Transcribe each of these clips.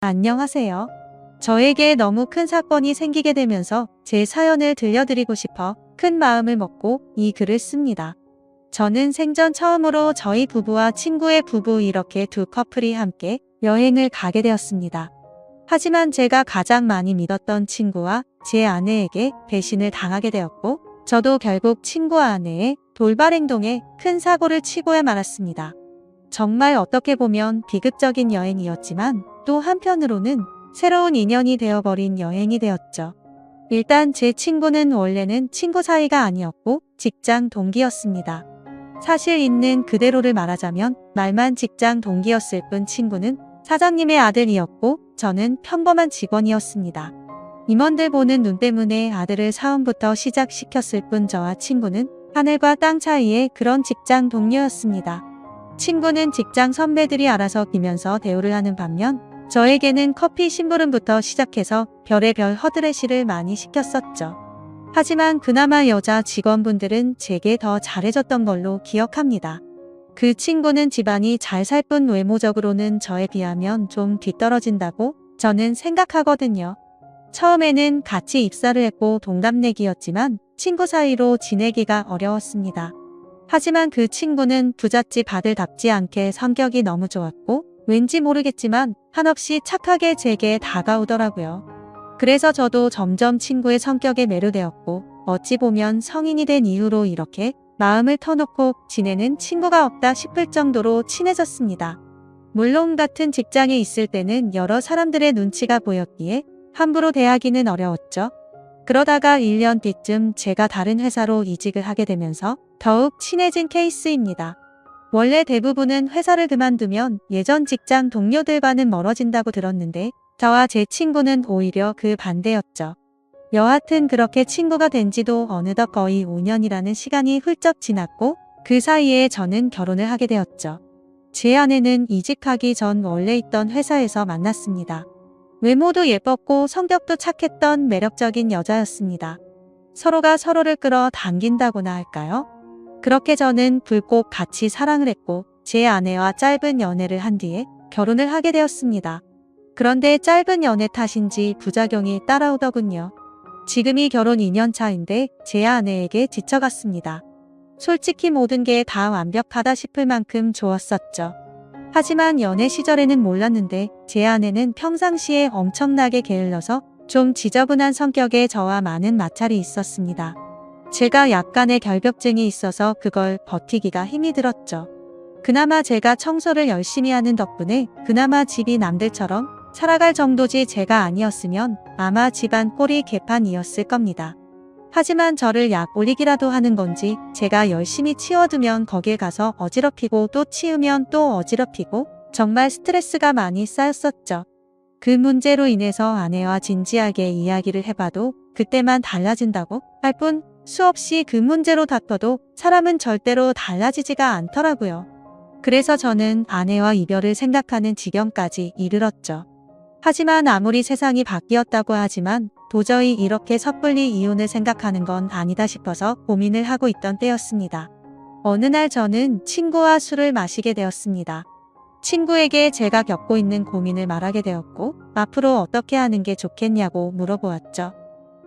안녕하세요. 저에게 너무 큰 사건이 생기게 되면서 제 사연을 들려드리고 싶어 큰 마음을 먹고 이 글을 씁니다. 저는 생전 처음으로 저희 부부와 친구의 부부 이렇게 두 커플이 함께 여행을 가게 되었습니다. 하지만 제가 가장 많이 믿었던 친구와 제 아내에게 배신을 당하게 되었고, 저도 결국 친구와 아내의 돌발 행동에 큰 사고를 치고야 말았습니다. 정말 어떻게 보면 비극적인 여행이었지만 또 한편으로는 새로운 인연이 되어버린 여행이 되었죠. 일단 제 친구는 원래는 친구 사이가 아니었고 직장 동기였습니다. 사실 있는 그대로를 말하자면 말만 직장 동기였을 뿐 친구는 사장님의 아들이었고 저는 평범한 직원이었습니다. 임원들 보는 눈 때문에 아들을 사원부터 시작시켰을 뿐 저와 친구는 하늘과 땅 차이의 그런 직장 동료였습니다. 친구는 직장 선배들이 알아서 기면서 대우를 하는 반면 저에게는 커피 심부름부터 시작해서 별의별 허드레시를 많이 시켰었죠. 하지만 그나마 여자 직원분들은 제게 더 잘해줬던 걸로 기억합니다. 그 친구는 집안이 잘 살 뿐 외모적으로는 저에 비하면 좀 뒤떨어진다고 저는 생각하거든요. 처음에는 같이 입사를 했고 동갑내기였지만 친구 사이로 지내기가 어려웠습니다. 하지만 그 친구는 부잣집 아들답지 않게 성격이 너무 좋았고 왠지 모르겠지만 한없이 착하게 제게 다가오더라고요. 그래서 저도 점점 친구의 성격에 매료되었고 어찌 보면 성인이 된 이후로 이렇게 마음을 터놓고 지내는 친구가 없다 싶을 정도로 친해졌습니다. 물론 같은 직장에 있을 때는 여러 사람들의 눈치가 보였기에 함부로 대하기는 어려웠죠. 그러다가 1년 뒤쯤 제가 다른 회사로 이직을 하게 되면서 더욱 친해진 케이스입니다. 원래 대부분은 회사를 그만두면 예전 직장 동료들과는 멀어진다고 들었는데 저와 제 친구는 오히려 그 반대였죠. 여하튼 그렇게 친구가 된 지도 어느덧 거의 5년이라는 시간이 훌쩍 지났고 그 사이에 저는 결혼을 하게 되었죠. 제 아내는 이직하기 전 원래 있던 회사에서 만났습니다. 외모도 예뻤고 성격도 착했던 매력적인 여자였습니다. 서로가 서로를 끌어당긴다고나 할까요? 그렇게 저는 불꽃 같이 사랑을 했고 제 아내와 짧은 연애를 한 뒤에 결혼을 하게 되었습니다. 그런데 짧은 연애 탓인지 부작용이 따라오더군요. 지금이 결혼 2년 차인데 제 아내에게 지쳐갔습니다. 솔직히 모든 게 다 완벽하다 싶을 만큼 좋았었죠. 하지만 연애 시절에는 몰랐는데 제 아내는 평상시에 엄청나게 게을러서 좀 지저분한 성격에 저와 많은 마찰이 있었습니다. 제가 약간의 결벽증이 있어서 그걸 버티기가 힘이 들었죠. 그나마 제가 청소를 열심히 하는 덕분에 그나마 집이 남들처럼 살아갈 정도지 제가 아니었으면 아마 집안 꼴이 개판이었을 겁니다. 하지만 저를 약 올리기라도 하는 건지 제가 열심히 치워두면 거길 가서 어지럽히고 또 치우면 또 어지럽히고 정말 스트레스가 많이 쌓였었죠. 그 문제로 인해서 아내와 진지하게 이야기를 해봐도 그때만 달라진다고 할 뿐 수없이 그 문제로 다퉈도 사람은 절대로 달라지지가 않더라고요. 그래서 저는 아내와 이별을 생각하는 지경까지 이르렀죠. 하지만 아무리 세상이 바뀌었다고 하지만 도저히 이렇게 섣불리 이혼을 생각하는 건 아니다 싶어서 고민을 하고 있던 때였습니다. 어느 날 저는 친구와 술을 마시게 되었습니다. 친구에게 제가 겪고 있는 고민을 말하게 되었고 앞으로 어떻게 하는 게 좋겠냐고 물어보았죠.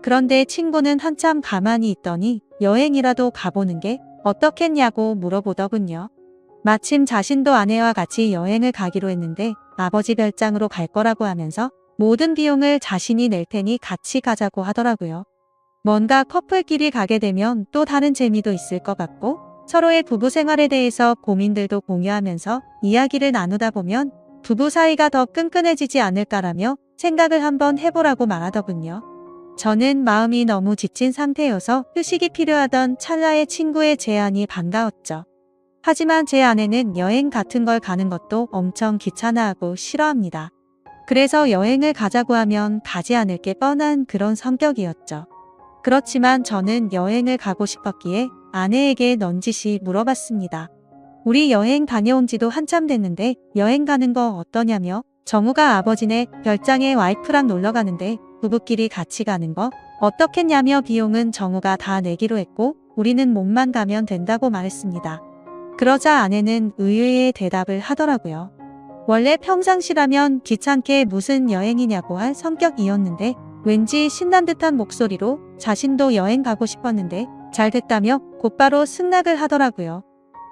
그런데 친구는 한참 가만히 있더니 여행이라도 가보는 게 어떻겠냐고 물어보더군요. 마침 자신도 아내와 같이 여행을 가기로 했는데 아버지 별장으로 갈 거라고 하면서 모든 비용을 자신이 낼 테니 같이 가자고 하더라고요. 뭔가 커플끼리 가게 되면 또 다른 재미도 있을 것 같고 서로의 부부 생활에 대해서 고민들도 공유하면서 이야기를 나누다 보면 부부 사이가 더 끈끈해지지 않을까라며 생각을 한번 해보라고 말하더군요. 저는 마음이 너무 지친 상태여서 휴식이 필요하던 찰나의 친구의 제안이 반가웠죠. 하지만 제 아내는 여행 같은 걸 가는 것도 엄청 귀찮아하고 싫어합니다. 그래서 여행을 가자고 하면 가지 않을 게 뻔한 그런 성격이었죠. 그렇지만 저는 여행을 가고 싶었기에 아내에게 넌지시 물어봤습니다. 우리 여행 다녀온 지도 한참 됐는데 여행 가는 거 어떠냐며 정우가 아버지네 별장에 와이프랑 놀러 가는데 부부끼리 같이 가는 거 어떻겠냐며 비용은 정우가 다 내기로 했고 우리는 몸만 가면 된다고 말했습니다. 그러자 아내는 의외의 대답을 하더라고요. 원래 평상시라면 귀찮게 무슨 여행이냐고 할 성격이었는데 왠지 신난 듯한 목소리로 자신도 여행 가고 싶었는데 잘 됐다며 곧바로 승낙을 하더라고요.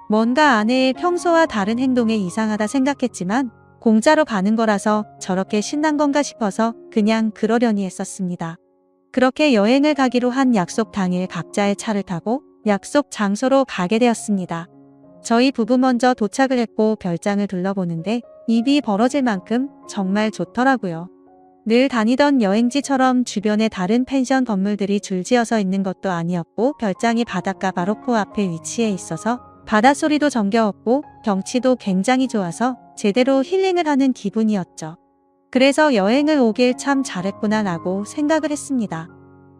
뭔가 아내의 평소와 다른 행동에 이상하다 생각했지만 공짜로 가는 거라서 저렇게 신난 건가 싶어서 그냥 그러려니 했었습니다. 그렇게 여행을 가기로 한 약속 당일 각자의 차를 타고 약속 장소로 가게 되었습니다. 저희 부부 먼저 도착을 했고 별장을 둘러보는데 입이 벌어질 만큼 정말 좋더라고요. 늘 다니던 여행지처럼 주변에 다른 펜션 건물들이 줄지어서 있는 것도 아니었고 별장이 바닷가 바로 코앞에 위치해 있어서 바닷소리도 정겨웠고 경치도 굉장히 좋아서 제대로 힐링을 하는 기분이었죠. 그래서 여행을 오길 참 잘했구나 라고 생각을 했습니다.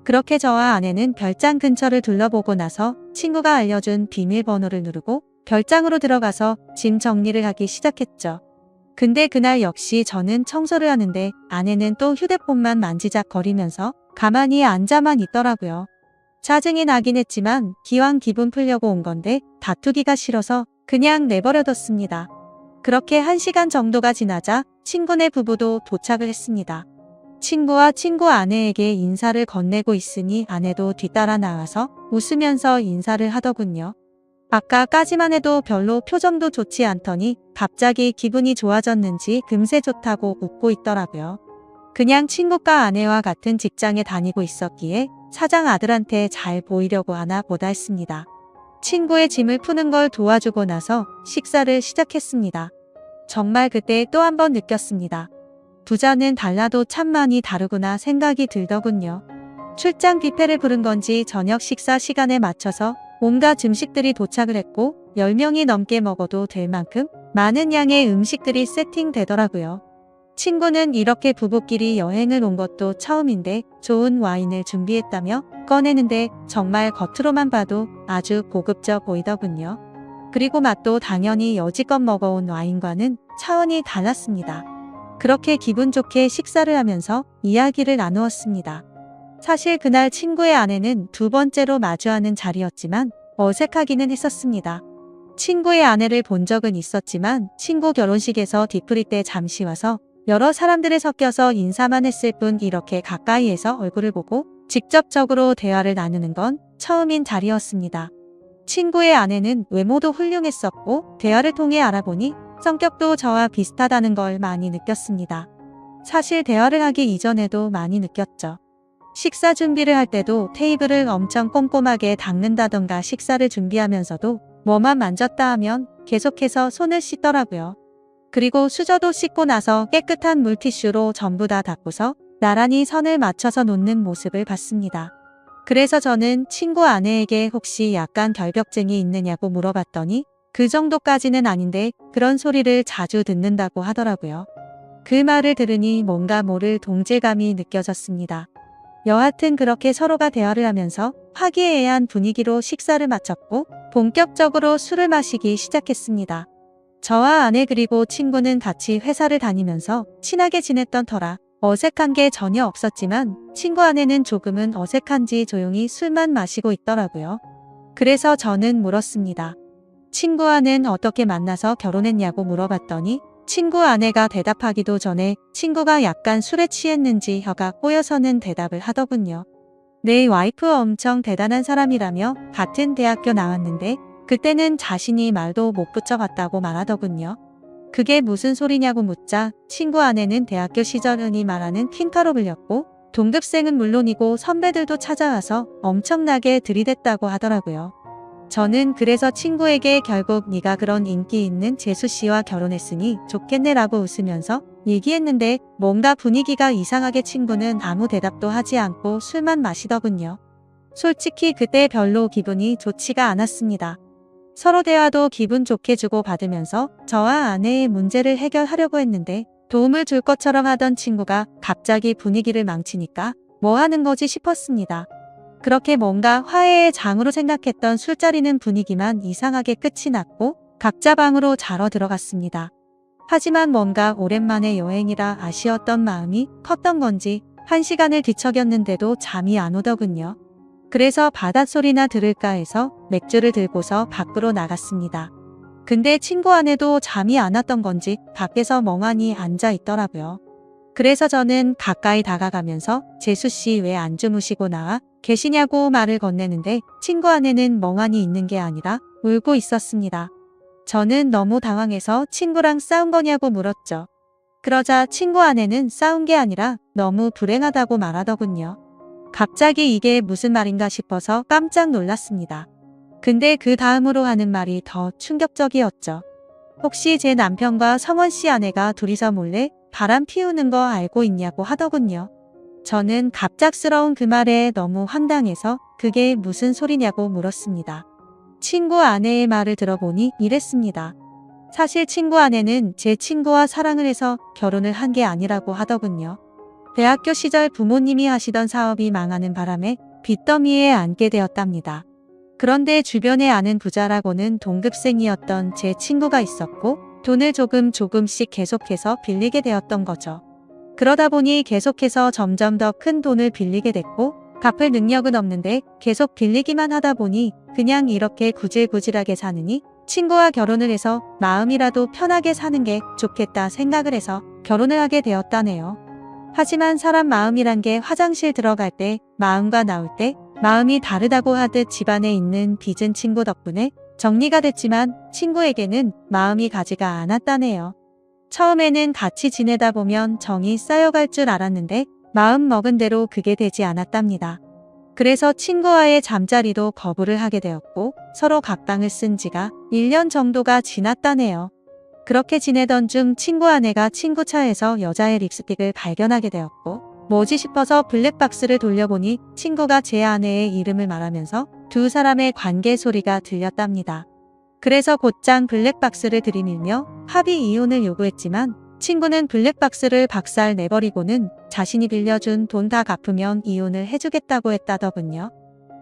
그렇게 저와 아내는 별장 근처를 둘러보고 나서 친구가 알려준 비밀번호를 누르고 별장으로 들어가서 짐 정리를 하기 시작했죠. 근데 그날 역시 저는 청소를 하는데 아내는 또 휴대폰만 만지작거리면서 가만히 앉아만 있더라고요. 짜증이 나긴 했지만 기왕 기분 풀려고 온 건데 다투기가 싫어서 그냥 내버려뒀습니다. 그렇게 1시간 정도가 지나자 친구네 부부도 도착을 했습니다. 친구와 친구 아내에게 인사를 건네고 있으니 아내도 뒤따라 나와서 웃으면서 인사를 하더군요. 아까까지만 해도 별로 표정도 좋지 않더니 갑자기 기분이 좋아졌는지 금세 좋다고 웃고 있더라고요. 그냥 친구가 아내와 같은 직장에 다니고 있었기에 사장 아들한테 잘 보이려고 하나 보다 했습니다. 친구의 짐을 푸는 걸 도와주고 나서 식사를 시작했습니다. 정말 그때 또 한 번 느꼈습니다. 부자는 달라도 참 많이 다르구나 생각이 들더군요. 출장 뷔페를 부른 건지 저녁 식사 시간에 맞춰서 온갖 음식들이 도착을 했고 10명이 넘게 먹어도 될 만큼 많은 양의 음식들이 세팅되더라고요. 친구는 이렇게 부부끼리 여행을 온 것도 처음인데 좋은 와인을 준비했다며 꺼내는데 정말 겉으로만 봐도 아주 고급져 보이더군요. 그리고 맛도 당연히 여지껏 먹어온 와인과는 차원이 달랐습니다. 그렇게 기분 좋게 식사를 하면서 이야기를 나누었습니다. 사실 그날 친구의 아내는 두 번째로 마주하는 자리였지만 어색하기는 했었습니다. 친구의 아내를 본 적은 있었지만 친구 결혼식에서 뒤풀이 때 잠시 와서 여러 사람들에 섞여서 인사만 했을 뿐 이렇게 가까이에서 얼굴을 보고 직접적으로 대화를 나누는 건 처음인 자리였습니다. 친구의 아내는 외모도 훌륭했었고 대화를 통해 알아보니 성격도 저와 비슷하다는 걸 많이 느꼈습니다. 사실 대화를 하기 이전에도 많이 느꼈죠. 식사 준비를 할 때도 테이블을 엄청 꼼꼼하게 닦는다던가 식사를 준비하면서도 뭐만 만졌다 하면 계속해서 손을 씻더라고요. 그리고 수저도 씻고 나서 깨끗한 물티슈로 전부 다 닦고서 나란히 선을 맞춰서 놓는 모습을 봤습니다. 그래서 저는 친구 아내에게 혹시 약간 결벽증이 있느냐고 물어봤더니 그 정도까지는 아닌데 그런 소리를 자주 듣는다고 하더라고요. 그 말을 들으니 뭔가 모를 동질감이 느껴졌습니다. 여하튼 그렇게 서로가 대화를 하면서 화기애애한 분위기로 식사를 마쳤고 본격적으로 술을 마시기 시작했습니다. 저와 아내 그리고 친구는 같이 회사를 다니면서 친하게 지냈던 터라 어색한 게 전혀 없었지만 친구 아내는 조금은 어색한지 조용히 술만 마시고 있더라고요. 그래서 저는 물었습니다. 친구 아내는 어떻게 만나서 결혼했냐고 물어봤더니 친구 아내가 대답하기도 전에 친구가 약간 술에 취했는지 혀가 꼬여서는 대답을 하더군요. 내 와이프 엄청 대단한 사람이라며 같은 대학교 나왔는데 그때는 자신이 말도 못 붙여봤다고 말하더군요. 그게 무슨 소리냐고 묻자 친구 아내는 대학교 시절 흔히 말하는 퀸카로 불렸고 동급생은 물론이고 선배들도 찾아와서 엄청나게 들이댔다고 하더라고요. 저는 그래서 친구에게 결국 네가 그런 인기 있는 재수씨와 결혼했으니 좋겠네라고 웃으면서 얘기했는데 뭔가 분위기가 이상하게 친구는 아무 대답도 하지 않고 술만 마시더군요. 솔직히 그때 별로 기분이 좋지가 않았습니다. 서로 대화도 기분 좋게 주고받으면서 저와 아내의 문제를 해결하려고 했는데 도움을 줄 것처럼 하던 친구가 갑자기 분위기를 망치니까 뭐 하는 거지 싶었습니다. 그렇게 뭔가 화해의 장으로 생각했던 술자리는 분위기만 이상하게 끝이 났고 각자 방으로 자러 들어갔습니다. 하지만 뭔가 오랜만에 여행이라 아쉬웠던 마음이 컸던 건지 1시간을 뒤척였는데도 잠이 안 오더군요. 그래서 바닷소리나 들을까 해서 맥주를 들고서 밖으로 나갔습니다. 근데 친구 아내도 잠이 안 왔던 건지 밖에서 멍하니 앉아 있더라고요. 그래서 저는 가까이 다가가면서 재수 씨 왜 안 주무시고 나와 계시냐고 말을 건네는데 친구 아내는 멍하니 있는 게 아니라 울고 있었습니다. 저는 너무 당황해서 친구랑 싸운 거냐고 물었죠. 그러자 친구 아내는 싸운 게 아니라 너무 불행하다고 말하더군요. 갑자기 이게 무슨 말인가 싶어서 깜짝 놀랐습니다. 근데 그 다음으로 하는 말이 더 충격적이었죠. 혹시 제 남편과 성원 씨 아내가 둘이서 몰래 바람 피우는 거 알고 있냐고 하더군요. 저는 갑작스러운 그 말에 너무 황당해서 그게 무슨 소리냐고 물었습니다. 친구 아내의 말을 들어보니 이랬습니다. 사실 친구 아내는 제 친구와 사랑을 해서 결혼을 한 게 아니라고 하더군요. 대학교 시절 부모님이 하시던 사업이 망하는 바람에 빚더미에 앉게 되었답니다. 그런데 주변에 아는 부자라고는 동급생이었던 제 친구가 있었고 돈을 조금씩 계속해서 빌리게 되었던 거죠. 그러다 보니 계속해서 점점 더 큰 돈을 빌리게 됐고 갚을 능력은 없는데 계속 빌리기만 하다 보니 그냥 이렇게 구질구질하게 사느니 친구와 결혼을 해서 마음이라도 편하게 사는 게 좋겠다 생각을 해서 결혼을 하게 되었다네요. 하지만 사람 마음이란 게 화장실 들어갈 때 마음과 나올 때 마음이 다르다고 하듯 집안에 있는 빚은 친구 덕분에 정리가 됐지만 친구에게는 마음이 가지가 않았다네요. 처음에는 같이 지내다 보면 정이 쌓여갈 줄 알았는데 마음 먹은 대로 그게 되지 않았답니다. 그래서 친구와의 잠자리도 거부를 하게 되었고 서로 각방을 쓴 지가 1년 정도가 지났다네요. 그렇게 지내던 중 친구 아내가 친구 차에서 여자의 립스틱을 발견하게 되었고 뭐지 싶어서 블랙박스를 돌려보니 친구가 제 아내의 이름을 말하면서 두 사람의 관계 소리가 들렸답니다. 그래서 곧장 블랙박스를 들이밀며 합의 이혼을 요구했지만 친구는 블랙박스를 박살 내버리고는 자신이 빌려준 돈 다 갚으면 이혼을 해주겠다고 했다더군요.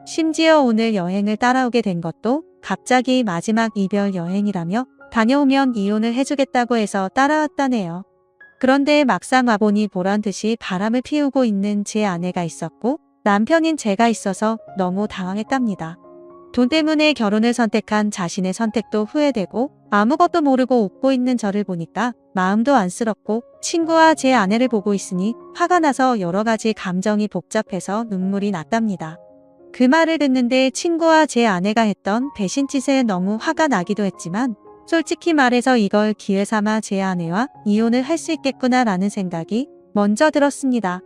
심지어 오늘 여행을 따라오게 된 것도 갑자기 마지막 이별 여행이라며 다녀오면 이혼을 해주겠다고 해서 따라왔다네요. 그런데 막상 와보니 보란듯이 바람을 피우고 있는 제 아내가 있었고 남편인 제가 있어서 너무 당황했답니다. 돈 때문에 결혼을 선택한 자신의 선택도 후회되고 아무것도 모르고 웃고 있는 저를 보니까 마음도 안쓰럽고 친구와 제 아내를 보고 있으니 화가 나서 여러 가지 감정이 복잡해서 눈물이 났답니다. 그 말을 듣는데 친구와 제 아내가 했던 배신짓에 너무 화가 나기도 했지만 솔직히 말해서 이걸 기회 삼아 제 아내와 이혼을 할 수 있겠구나라는 생각이 먼저 들었습니다.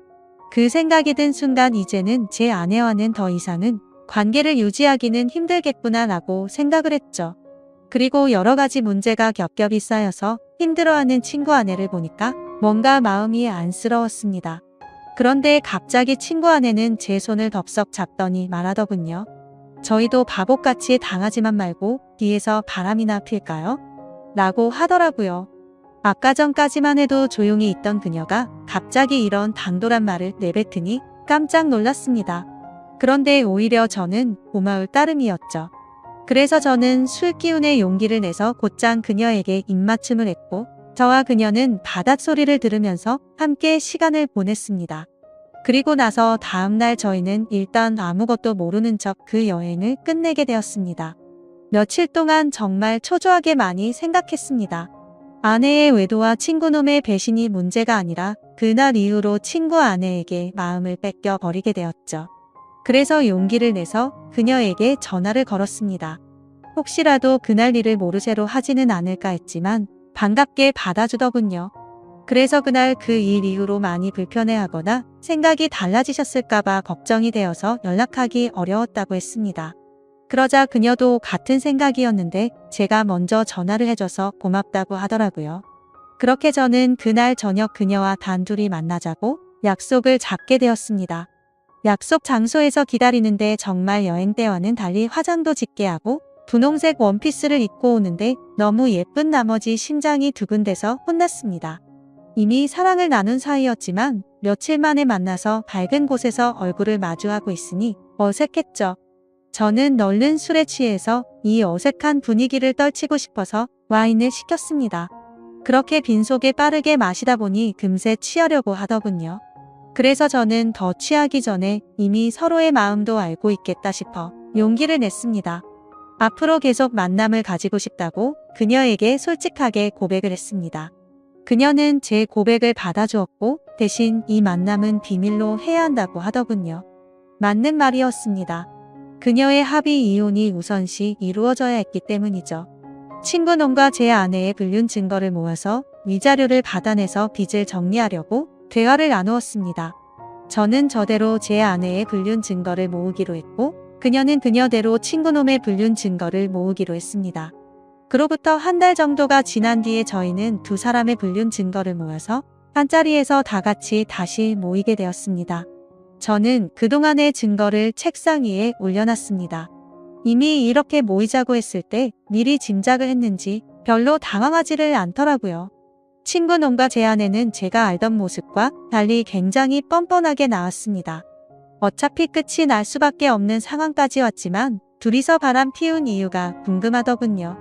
그 생각이 든 순간 이제는 제 아내와는 더 이상은 관계를 유지하기는 힘들겠구나라고 생각을 했죠. 그리고 여러 가지 문제가 겹겹이 쌓여서 힘들어하는 친구 아내를 보니까 뭔가 마음이 안쓰러웠습니다. 그런데 갑자기 친구 아내는 제 손을 덥석 잡더니 말하더군요. 저희도 바보같이 당하지만 말고 뒤에서 바람이나 필까요? 라고 하더라고요. 아까 전까지만 해도 조용히 있던 그녀가 갑자기 이런 당돌한 말을 내뱉으니 깜짝 놀랐습니다. 그런데 오히려 저는 고마울 따름이었죠. 그래서 저는 술 기운에 용기를 내서 곧장 그녀에게 입맞춤을 했고 저와 그녀는 바닷소리를 들으면서 함께 시간을 보냈습니다. 그리고 나서 다음날 저희는 일단 아무것도 모르는 척 그 여행을 끝내게 되었습니다. 며칠 동안 정말 초조하게 많이 생각했습니다. 아내의 외도와 친구놈의 배신이 문제가 아니라 그날 이후로 친구 아내에게 마음을 뺏겨 버리게 되었죠. 그래서 용기를 내서 그녀에게 전화를 걸었습니다. 혹시라도 그날 일을 모르쇠로 하지는 않을까 했지만 반갑게 받아주더군요. 그래서 그날 그 일 이후로 많이 불편해하거나 생각이 달라지셨을까봐 걱정이 되어서 연락하기 어려웠다고 했습니다. 그러자 그녀도 같은 생각이었는데 제가 먼저 전화를 해줘서 고맙다고 하더라고요. 그렇게 저는 그날 저녁 그녀와 단둘이 만나자고 약속을 잡게 되었습니다. 약속 장소에서 기다리는데 정말 여행 때와는 달리 화장도 짙게 하고 분홍색 원피스를 입고 오는데 너무 예쁜 나머지 심장이 두근대서 혼났습니다. 이미 사랑을 나눈 사이였지만 며칠 만에 만나서 밝은 곳에서 얼굴을 마주하고 있으니 어색했죠. 저는 얼른 술에 취해서 이 어색한 분위기를 떨치고 싶어서 와인을 시켰습니다. 그렇게 빈속에 빠르게 마시다 보니 금세 취하려고 하더군요. 그래서 저는 더 취하기 전에 이미 서로의 마음도 알고 있겠다 싶어 용기를 냈습니다. 앞으로 계속 만남을 가지고 싶다고 그녀에게 솔직하게 고백을 했습니다. 그녀는 제 고백을 받아주었고 대신 이 만남은 비밀로 해야 한다고 하더군요. 맞는 말이었습니다. 그녀의 합의 이혼이 우선시 이루어져야 했기 때문이죠. 친구놈과 제 아내의 불륜 증거를 모아서 위자료를 받아내서 빚을 정리하려고 대화를 나누었습니다. 저는 저대로 제 아내의 불륜 증거를 모으기로 했고 그녀는 그녀대로 친구놈의 불륜 증거를 모으기로 했습니다. 그로부터 한 달 정도가 지난 뒤에 저희는 두 사람의 불륜 증거를 모아서 한 자리에서 다 같이 다시 모이게 되었습니다. 저는 그동안의 증거를 책상 위에 올려놨습니다. 이미 이렇게 모이자고 했을 때 미리 짐작을 했는지 별로 당황하지를 않더라고요. 친구놈과 제 아내는 제가 알던 모습과 달리 굉장히 뻔뻔하게 나왔습니다. 어차피 끝이 날 수밖에 없는 상황까지 왔지만 둘이서 바람 피운 이유가 궁금하더군요.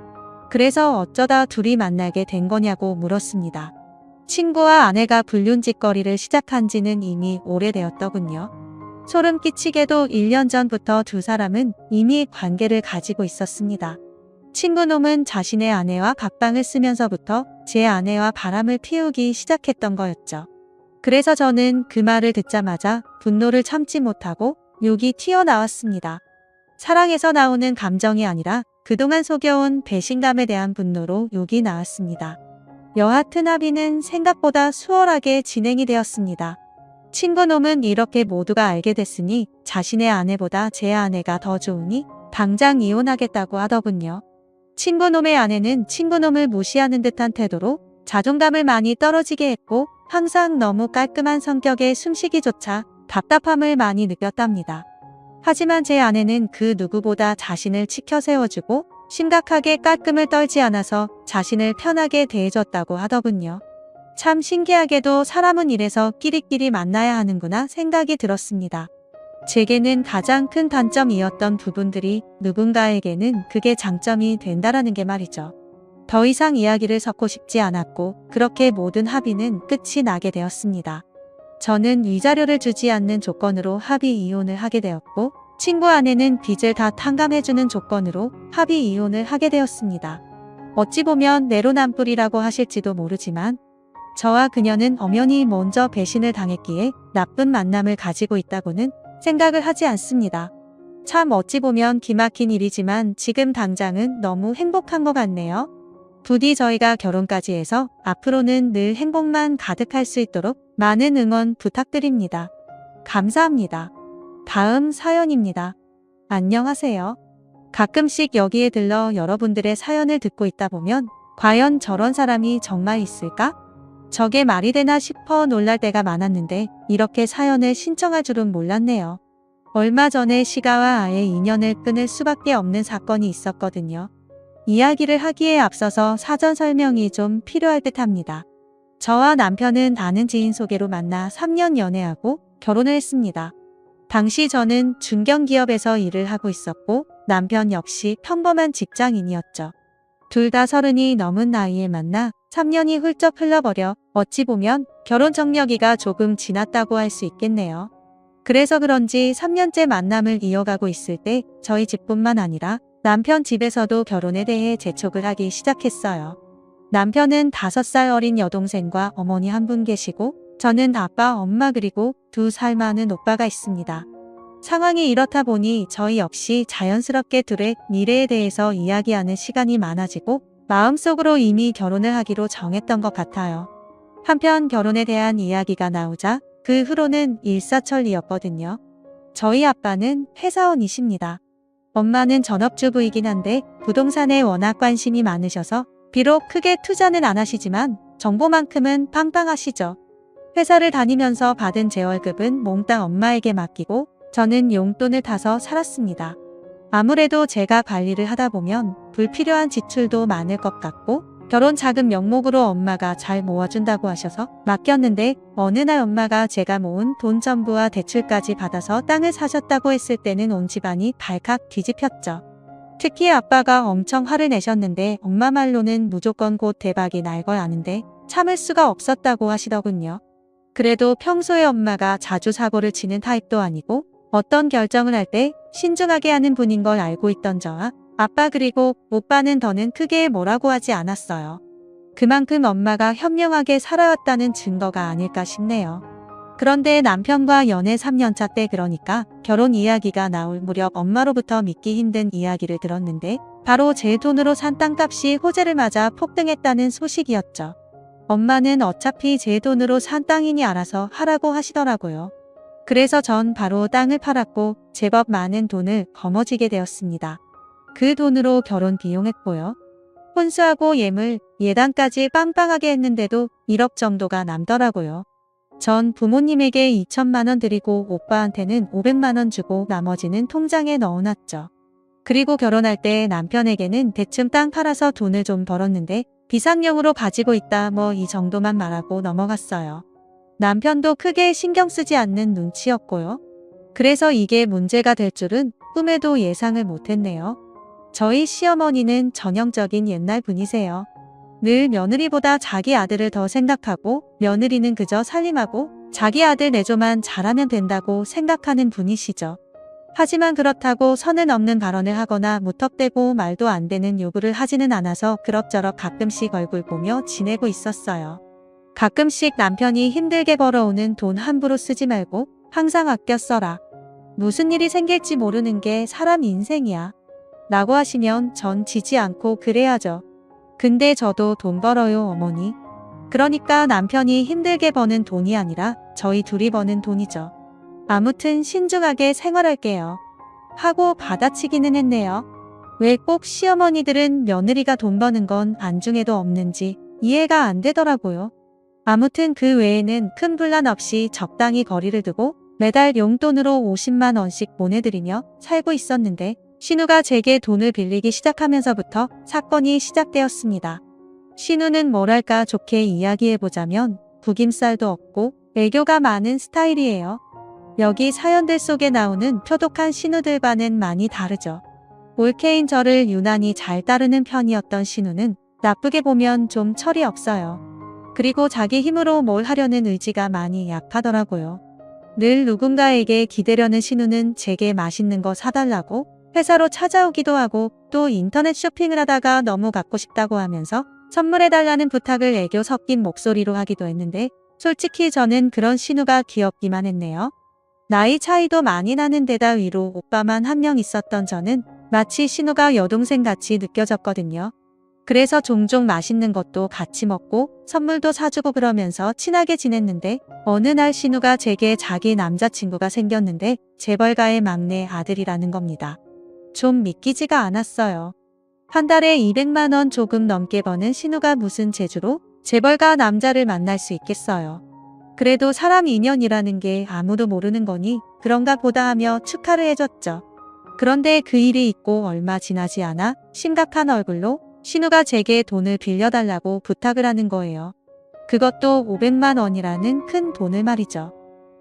그래서 어쩌다 둘이 만나게 된 거냐고 물었습니다. 친구와 아내가 불륜짓거리를 시작한 지는 이미 오래되었더군요. 소름 끼치게도 1년 전부터 두 사람은 이미 관계를 가지고 있었습니다. 친구놈은 자신의 아내와 갑방을 쓰면서부터 제 아내와 바람을 피우기 시작했던 거였죠. 그래서 저는 그 말을 듣자마자 분노를 참지 못하고 욕이 튀어나왔습니다. 사랑에서 나오는 감정이 아니라 그동안 속여온 배신감에 대한 분노로 욕이 나왔습니다. 여하튼 합의는 생각보다 수월하게 진행이 되었습니다. 친구놈은 이렇게 모두가 알게 됐으니 자신의 아내보다 제 아내가 더 좋으니 당장 이혼하겠다고 하더군요. 친구놈의 아내는 친구놈을 무시하는 듯한 태도로 자존감을 많이 떨어지게 했고 항상 너무 깔끔한 성격에 숨쉬기조차 답답함을 많이 느꼈답니다. 하지만 제 아내는 그 누구보다 자신을 치켜 세워주고 심각하게 깔끔을 떨지 않아서 자신을 편하게 대해줬다고 하더군요. 참 신기하게도 사람은 이래서 끼리끼리 만나야 하는구나 생각이 들었습니다. 제게는 가장 큰 단점이었던 부분들이 누군가에게는 그게 장점이 된다라는 게 말이죠. 더 이상 이야기를 섞고 싶지 않았고 그렇게 모든 합의는 끝이 나게 되었습니다. 저는 위자료를 주지 않는 조건으로 합의 이혼을 하게 되었고 친구 아내는 빚을 다 탕감해주는 조건으로 합의 이혼을 하게 되었습니다. 어찌 보면 내로남불이라고 하실지도 모르지만 저와 그녀는 엄연히 먼저 배신을 당했기에 나쁜 만남을 가지고 있다고는 생각을 하지 않습니다. 참 어찌 보면 기막힌 일이지만 지금 당장은 너무 행복한 것 같네요. 부디 저희가 결혼까지 해서 앞으로는 늘 행복만 가득할 수 있도록 많은 응원 부탁드립니다. 감사합니다. 다음 사연입니다. 안녕하세요. 가끔씩 여기에 들러 여러분들의 사연을 듣고 있다 보면 과연 저런 사람이 정말 있을까? 저게 말이 되나 싶어 놀랄 때가 많았는데 이렇게 사연을 신청할 줄은 몰랐네요. 얼마 전에 시가와 아예 인연을 끊을 수밖에 없는 사건이 있었거든요. 이야기를 하기에 앞서서 사전 설명이 좀 필요할 듯 합니다. 저와 남편은 아는 지인 소개로 만나 3년 연애하고 결혼을 했습니다. 당시 저는 중견기업에서 일을 하고 있었고 남편 역시 평범한 직장인이었죠. 둘 다 30이 넘은 나이에 만나 3년이 훌쩍 흘러버려 어찌 보면 결혼 적령기가 조금 지났다고 할 수 있겠네요. 그래서 그런지 3년째 만남을 이어가고 있을 때 저희 집뿐만 아니라 남편 집에서도 결혼에 대해 재촉을 하기 시작했어요. 남편은 5살 어린 여동생과 어머니 한 분 계시고 저는 아빠, 엄마 그리고 2살 많은 오빠가 있습니다. 상황이 이렇다 보니 저희 역시 자연스럽게 둘의 미래에 대해서 이야기하는 시간이 많아지고 마음속으로 이미 결혼을 하기로 정했던 것 같아요. 한편 결혼에 대한 이야기가 나오자 그 후로는 일사천리였거든요. 저희 아빠는 회사원이십니다. 엄마는 전업주부이긴 한데 부동산에 워낙 관심이 많으셔서 비록 크게 투자는 안 하시지만 정보만큼은 빵빵하시죠. 회사를 다니면서 받은 제 월급은 몽땅 엄마에게 맡기고 저는 용돈을 타서 살았습니다. 아무래도 제가 관리를 하다 보면 불필요한 지출도 많을 것 같고 결혼 자금 명목으로 엄마가 잘 모아준다고 하셔서 맡겼는데 어느 날 엄마가 제가 모은 돈 전부와 대출까지 받아서 땅을 사셨다고 했을 때는 온 집안이 발칵 뒤집혔죠. 특히 아빠가 엄청 화를 내셨는데 엄마 말로는 무조건 곧 대박이 날 걸 아는데 참을 수가 없었다고 하시더군요. 그래도 평소에 엄마가 자주 사고를 치는 타입도 아니고 어떤 결정을 할 때 신중하게 하는 분인 걸 알고 있던 저와 아빠 그리고 오빠는 더는 크게 뭐라고 하지 않았어요. 그만큼 엄마가 현명하게 살아왔다는 증거가 아닐까 싶네요. 그런데 남편과 연애 3년차 때 그러니까 결혼 이야기가 나올 무렵 엄마로부터 믿기 힘든 이야기를 들었는데 바로 제 돈으로 산 땅값이 호재를 맞아 폭등했다는 소식이었죠. 엄마는 어차피 제 돈으로 산 땅이니 알아서 하라고 하시더라고요. 그래서 전 바로 땅을 팔았고 제법 많은 돈을 거머쥐게 되었습니다. 그 돈으로 결혼 비용했고요. 혼수하고 예물, 예단까지 빵빵하게 했는데도 1억 정도가 남더라고요. 전 부모님에게 2천만 원 드리고 오빠한테는 500만 원 주고 나머지는 통장에 넣어놨죠. 그리고 결혼할 때 남편에게는 대충 땅 팔아서 돈을 좀 벌었는데 비상용으로 가지고 있다 뭐 이 정도만 말하고 넘어갔어요. 남편도 크게 신경 쓰지 않는 눈치였고요. 그래서 이게 문제가 될 줄은 꿈에도 예상을 못했네요. 저희 시어머니는 전형적인 옛날 분이세요. 늘 며느리보다 자기 아들을 더 생각하고 며느리는 그저 살림하고 자기 아들 내조만 잘하면 된다고 생각하는 분이시죠. 하지만 그렇다고 선을 넘는 발언을 하거나 무턱대고 말도 안 되는 요구를 하지는 않아서 그럭저럭 가끔씩 얼굴 보며 지내고 있었어요. 가끔씩 남편이 힘들게 벌어오는 돈 함부로 쓰지 말고 항상 아껴 써라. 무슨 일이 생길지 모르는 게 사람 인생이야. 라고 하시면 전 지지 않고 그래야죠. 근데 저도 돈 벌어요, 어머니. 그러니까 남편이 힘들게 버는 돈이 아니라 저희 둘이 버는 돈이죠. 아무튼 신중하게 생활할게요. 하고 받아치기는 했네요. 왜 꼭 시어머니들은 며느리가 돈 버는 건 안중에도 없는지 이해가 안 되더라고요. 아무튼 그 외에는 큰 분란 없이 적당히 거리를 두고 매달 용돈으로 50만 원씩 보내드리며 살고 있었는데 신우가 제게 돈을 빌리기 시작하면서부터 사건이 시작되었습니다. 신우는 뭐랄까 좋게 이야기해보자면 구김살도 없고 애교가 많은 스타일이에요. 여기 사연들 속에 나오는 표독한 신우들과는 많이 다르죠. 올케인 저를 유난히 잘 따르는 편이었던 신우는 나쁘게 보면 좀 철이 없어요. 그리고 자기 힘으로 뭘 하려는 의지가 많이 약하더라고요. 늘 누군가에게 기대려는 신우는 제게 맛있는 거 사달라고 회사로 찾아오기도 하고 또 인터넷 쇼핑을 하다가 너무 갖고 싶다고 하면서 선물해달라는 부탁을 애교 섞인 목소리로 하기도 했는데 솔직히 저는 그런 신우가 귀엽기만 했네요. 나이 차이도 많이 나는 데다 위로 오빠만 한 명 있었던 저는 마치 신우가 여동생같이 느껴졌거든요. 그래서 종종 맛있는 것도 같이 먹고 선물도 사주고 그러면서 친하게 지냈는데 어느 날 신우가 제게 자기 남자친구가 생겼는데 재벌가의 막내 아들이라는 겁니다. 좀 믿기지가 않았어요. 한 달에 200만 원 조금 넘게 버는 신우가 무슨 재주로 재벌가 남자를 만날 수 있겠어요. 그래도 사람 인연이라는 게 아무도 모르는 거니 그런가 보다 하며 축하를 해줬죠. 그런데 그 일이 있고 얼마 지나지 않아 심각한 얼굴로 신우가 제게 돈을 빌려달라고 부탁을 하는 거예요. 그것도 500만 원이라는 큰 돈을 말이죠.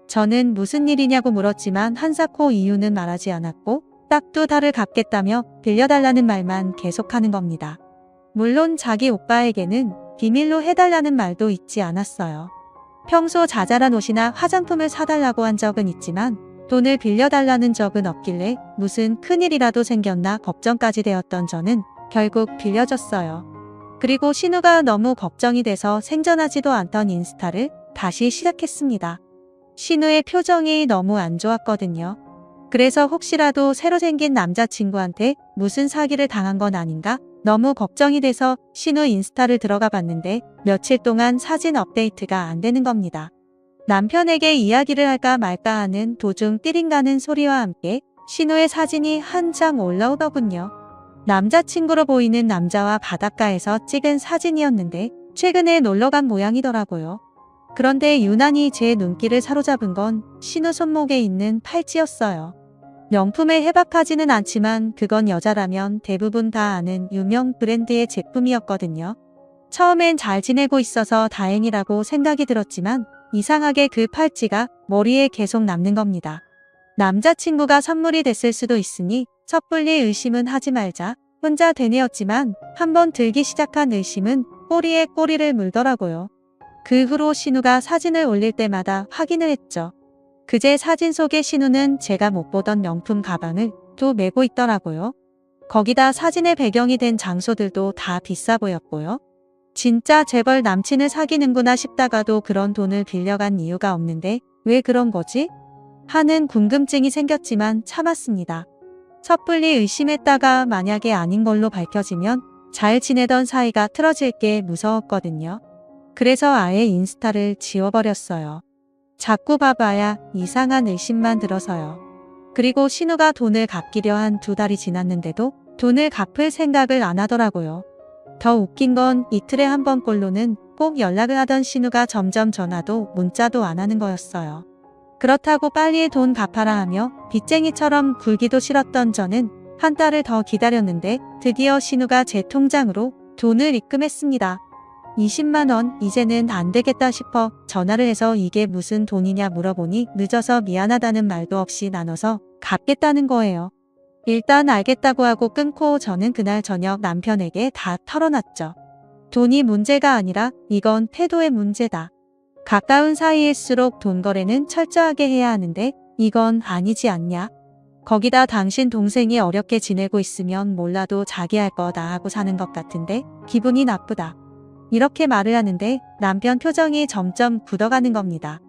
저는 무슨 일이냐고 물었지만 한사코 이유는 말하지 않았고 딱 2달을 갚겠다며 빌려달라는 말만 계속하는 겁니다. 물론 자기 오빠에게는 비밀로 해달라는 말도 잊지 않았어요. 평소 자잘한 옷이나 화장품을 사달라고 한 적은 있지만 돈을 빌려달라는 적은 없길래 무슨 큰일이라도 생겼나 걱정까지 되었던 저는 결국 빌려줬어요. 그리고 신우가 너무 걱정이 돼서 생전하지도 않던 인스타를 다시 시작했습니다. 신우의 표정이 너무 안 좋았거든요. 그래서 혹시라도 새로 생긴 남자친구한테 무슨 사기를 당한 건 아닌가 너무 걱정이 돼서 신우 인스타를 들어가 봤는데 며칠 동안 사진 업데이트가 안 되는 겁니다. 남편에게 이야기를 할까 말까 하는 도중 띠링가는 소리와 함께 신우의 사진이 한 장 올라오더군요. 남자친구로 보이는 남자와 바닷가에서 찍은 사진이었는데 최근에 놀러간 모양이더라고요. 그런데 유난히 제 눈길을 사로잡은 건 신우 손목에 있는 팔찌였어요. 명품에 해박하지는 않지만 그건 여자라면 대부분 다 아는 유명 브랜드의 제품이었거든요. 처음엔 잘 지내고 있어서 다행이라고 생각이 들었지만 이상하게 그 팔찌가 머리에 계속 남는 겁니다. 남자친구가 선물이 됐을 수도 있으니 섣불리 의심은 하지 말자. 혼자 되뇌었지만 한번 들기 시작한 의심은 꼬리에 꼬리를 물더라고요. 그 후로 신우가 사진을 올릴 때마다 확인을 했죠. 그제 사진 속의 신우는 제가 못 보던 명품 가방을 또 메고 있더라고요. 거기다 사진의 배경이 된 장소들도 다 비싸 보였고요. 진짜 재벌 남친을 사귀는구나 싶다가도 그런 돈을 빌려간 이유가 없는데 왜 그런 거지? 하는 궁금증이 생겼지만 참았습니다. 섣불리 의심했다가 만약에 아닌 걸로 밝혀지면 잘 지내던 사이가 틀어질 게 무서웠거든요. 그래서 아예 인스타를 지워버렸어요. 자꾸 봐봐야 이상한 의심만 들어서요. 그리고 신우가 돈을 갚기려 한 2달이 지났는데도 돈을 갚을 생각을 안 하더라고요. 더 웃긴 건 이틀에 한 번꼴로는 꼭 연락을 하던 신우가 점점 전화도 문자도 안 하는 거였어요. 그렇다고 빨리 돈 갚아라 하며 빚쟁이처럼 굴기도 싫었던 저는 한 달을 더 기다렸는데 드디어 신우가 제 통장으로 돈을 입금했습니다. 20만 원, 이제는 안 되겠다 싶어 전화를 해서 이게 무슨 돈이냐 물어보니 늦어서 미안하다는 말도 없이 나눠서 갚겠다는 거예요. 일단 알겠다고 하고 끊고 저는 그날 저녁 남편에게 다 털어놨죠. 돈이 문제가 아니라 이건 태도의 문제다. 가까운 사이일수록 돈 거래는 철저하게 해야 하는데 이건 아니지 않냐? 거기다 당신 동생이 어렵게 지내고 있으면 몰라도 자기 할 거 다 하고 사는 것 같은데 기분이 나쁘다. 이렇게 말을 하는데 남편 표정이 점점 굳어가는 겁니다.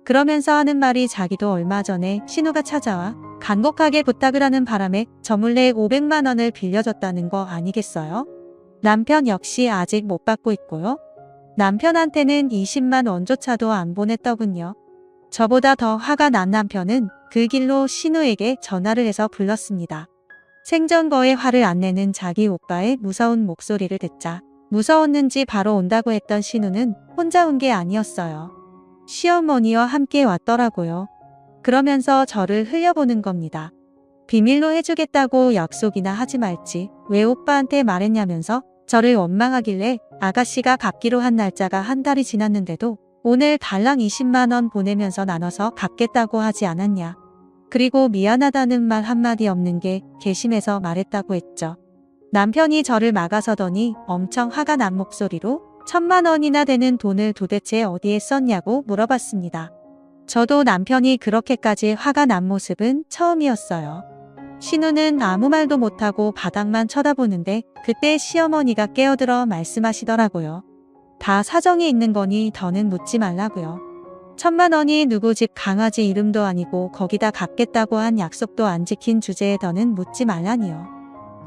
그러면서 하는 말이 자기도 얼마 전에 신우가 찾아와 간곡하게 부탁을 하는 바람에 저 몰래 500만 원을 빌려줬다는 거 아니겠어요? 남편 역시 아직 못 받고 있고요. 남편한테는 20만 원조차도 안 보냈더군요. 저보다 더 화가 난 남편은 그 길로 신우에게 전화를 해서 불렀습니다. 생전거에 화를 안 내는 자기 오빠의 무서운 목소리를 듣자 무서웠는지 바로 온다고 했던 신우는 혼자 온 게 아니었어요. 시어머니와 함께 왔더라고요. 그러면서 저를 흘려보는 겁니다. 비밀로 해주겠다고 약속이나 하지 말지 왜 오빠한테 말했냐면서 저를 원망하길래 아가씨가 갚기로 한 날짜가 한 달이 지났는데도 오늘 달랑 20만 원 보내면서 나눠서 갚겠다고 하지 않았냐. 그리고 미안하다는 말 한마디 없는 게 괘씸해서 말했다고 했죠. 남편이 저를 막아서더니 엄청 화가 난 목소리로 1,000만 원이나 되는 돈을 도대체 어디에 썼냐고 물어봤습니다. 저도 남편이 그렇게까지 화가 난 모습은 처음이었어요. 신우는 아무 말도 못하고 바닥만 쳐다보는데 그때 시어머니가 깨어들어 말씀하시더라고요. 다 사정이 있는 거니 더는 묻지 말라고요. 1,000만 원이 누구 집 강아지 이름도 아니고 거기다 갚겠다고 한 약속도 안 지킨 주제에 더는 묻지 말라니요.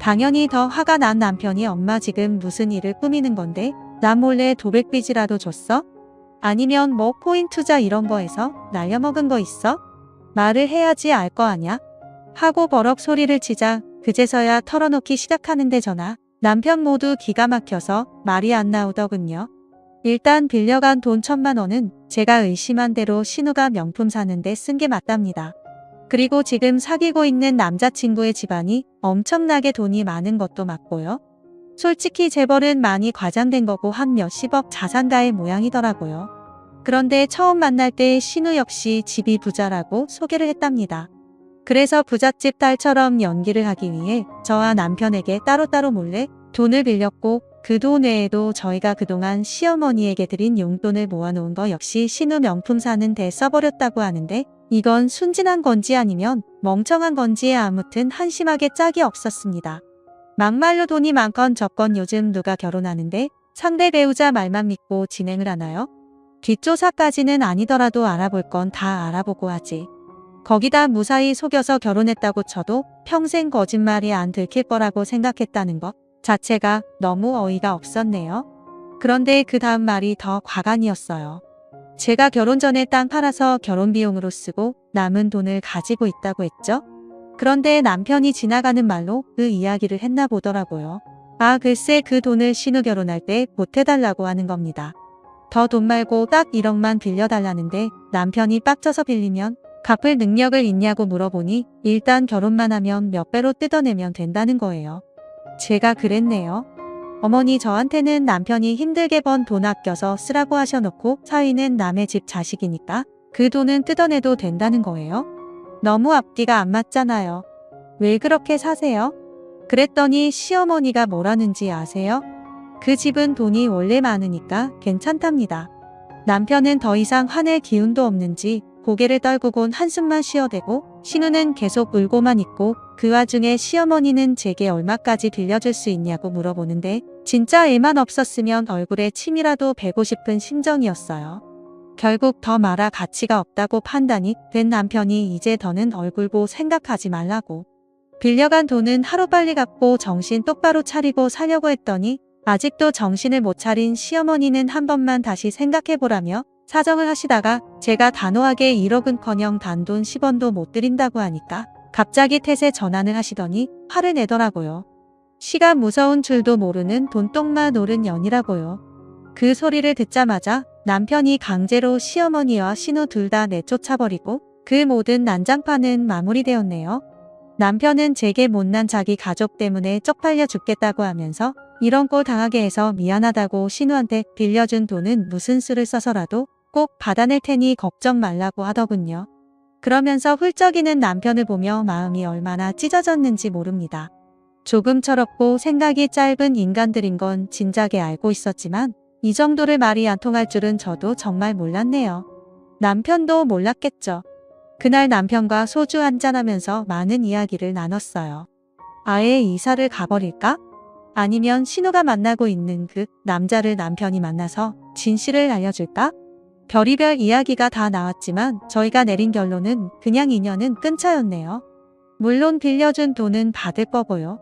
당연히 더 화가 난 남편이 엄마 지금 무슨 일을 꾸미는 건데 나 몰래 도백빚이라도 줬어? 아니면 뭐 코인 투자 이런 거 해서 날려먹은 거 있어? 말을 해야지 알 거 아냐? 하고 버럭 소리를 치자 그제서야 털어놓기 시작하는데 저나 남편 모두 기가 막혀서 말이 안 나오더군요. 일단 빌려간 돈 1,000만 원은 제가 의심한 대로 신우가 명품 사는데 쓴 게 맞답니다. 그리고 지금 사귀고 있는 남자친구의 집안이 엄청나게 돈이 많은 것도 맞고요. 솔직히 재벌은 많이 과장된 거고 한 몇십억 자산가의 모양이더라고요. 그런데 처음 만날 때 신우 역시 집이 부자라고 소개를 했답니다. 그래서 부잣집 딸처럼 연기를 하기 위해 저와 남편에게 따로따로 몰래 돈을 빌렸고 그 돈 외에도 저희가 그동안 시어머니에게 드린 용돈을 모아놓은 거 역시 신우 명품 사는 데 써버렸다고 하는데 이건 순진한 건지 아니면 멍청한 건지 아무튼 한심하게 짝이 없었습니다. 막말로 돈이 많건 적건 요즘 누가 결혼하는데 상대 배우자 말만 믿고 진행을 하나요? 뒷조사까지는 아니더라도 알아볼 건 다 알아보고 하지. 거기다 무사히 속여서 결혼했다고 쳐도 평생 거짓말이 안 들킬 거라고 생각했다는 것 자체가 너무 어이가 없었네요. 그런데 그 다음 말이 더 과간이었어요. 제가 결혼 전에 땅 팔아서 결혼 비용으로 쓰고 남은 돈을 가지고 있다고 했죠? 그런데 남편이 지나가는 말로 그 이야기를 했나 보더라고요. 아 글쎄 그 돈을 신우 결혼할 때 보태달라고 하는 겁니다. 더 돈 말고 딱 1억만 빌려달라는데 남편이 빡쳐서 빌리면 갚을 능력을 있냐고 물어보니 일단 결혼만 하면 몇 배로 뜯어내면 된다는 거예요. 제가 그랬네요. 어머니 저한테는 남편이 힘들게 번 돈 아껴서 쓰라고 하셔놓고 사위는 남의 집 자식이니까 그 돈은 뜯어내도 된다는 거예요? 너무 앞뒤가 안 맞잖아요. 왜 그렇게 사세요? 그랬더니 시어머니가 뭐라는지 아세요? 그 집은 돈이 원래 많으니까 괜찮답니다. 남편은 더 이상 화낼 기운도 없는지 고개를 떨구곤 한숨만 쉬어대고 신우는 계속 울고만 있고 그 와중에 시어머니는 제게 얼마까지 빌려줄 수 있냐고 물어보는데 진짜 애만 없었으면 얼굴에 침이라도 베고 싶은 심정이었어요. 결국 더 말할 가치가 없다고 판단이 된 남편이 이제 더는 얼굴 보 생각하지 말라고. 빌려간 돈은 하루빨리 갚고 정신 똑바로 차리고 사려고 했더니 아직도 정신을 못 차린 시어머니는 한 번만 다시 생각해보라며 사정을 하시다가 제가 단호하게 1억은커녕 단돈 10원도 못 드린다고 하니까 갑자기 태세 전환을 하시더니 화를 내더라고요. 시가 무서운 줄도 모르는 돈독만 오른 년이라고요. 그 소리를 듣자마자 남편이 강제로 시어머니와 신우 둘 다 내쫓아버리고 그 모든 난장판은 마무리되었네요. 남편은 제게 못난 자기 가족 때문에 쪽팔려 죽겠다고 하면서 이런 꼴 당하게 해서 미안하다고 신우한테 빌려준 돈은 무슨 수를 써서라도 꼭 받아낼 테니 걱정 말라고 하더군요. 그러면서 훌쩍이는 남편을 보며 마음이 얼마나 찢어졌는지 모릅니다. 조금 철없고 생각이 짧은 인간들인 건 진작에 알고 있었지만 이 정도를 말이 안 통할 줄은 저도 정말 몰랐네요. 남편도 몰랐겠죠. 그날 남편과 소주 한잔하면서 많은 이야기를 나눴어요. 아예 이사를 가버릴까? 아니면 신우가 만나고 있는 그 남자를 남편이 만나서 진실을 알려줄까? 별의별 이야기가 다 나왔지만 저희가 내린 결론은 그냥 인연은 끊자였네요. 물론 빌려준 돈은 받을 거고요.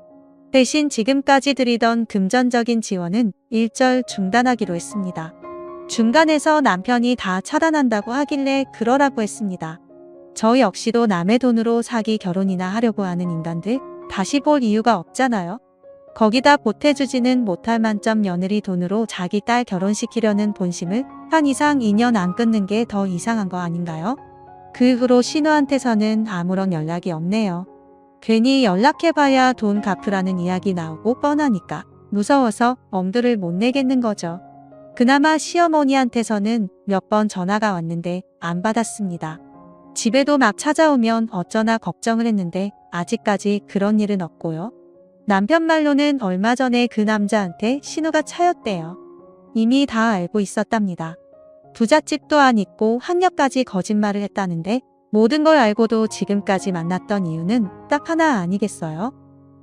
대신 지금까지 드리던 금전적인 지원은 일절 중단하기로 했습니다. 중간에서 남편이 다 차단한다고 하길래 그러라고 했습니다. 저 역시도 남의 돈으로 사기 결혼이나 하려고 하는 인간들 다시 볼 이유가 없잖아요. 거기다 보태주지는 못할 만점 며느리 돈으로 자기 딸 결혼시키려는 본심을 한 이상 인연 안 끊는 게 더 이상한 거 아닌가요? 그 후로 신우한테서는 아무런 연락이 없네요. 괜히 연락해봐야 돈 갚으라는 이야기 나오고 뻔하니까 무서워서 엄두를 못 내겠는 거죠. 그나마 시어머니한테서는 몇 번 전화가 왔는데 안 받았습니다. 집에도 막 찾아오면 어쩌나 걱정을 했는데 아직까지 그런 일은 없고요. 남편 말로는 얼마 전에 그 남자한테 신우가 차였대요. 이미 다 알고 있었답니다. 부잣집도 안 있고 학력까지 거짓말을 했다는데 모든 걸 알고도 지금까지 만났던 이유는 딱 하나 아니겠어요?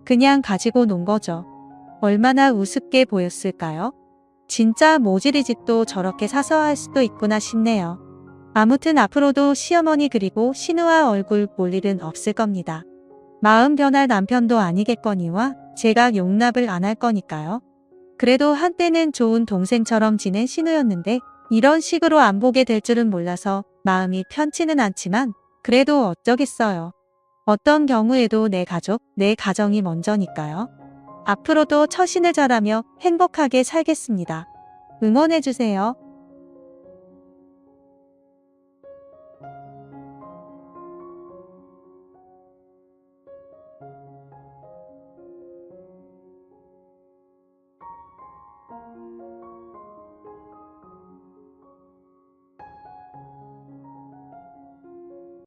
그냥 가지고 논 거죠. 얼마나 우습게 보였을까요? 진짜 모질이 집도 저렇게 사서 할 수도 있구나 싶네요. 아무튼 앞으로도 시어머니 그리고 신우와 얼굴 볼 일은 없을 겁니다. 마음 변할 남편도 아니겠거니와 제가 용납을 안 할 거니까요. 그래도 한때는 좋은 동생처럼 지낸 신우였는데 이런 식으로 안 보게 될 줄은 몰라서 마음이 편치는 않지만 그래도 어쩌겠어요. 어떤 경우에도 내 가족, 내 가정이 먼저니까요. 앞으로도 처신을 잘하며 행복하게 살겠습니다. 응원해주세요.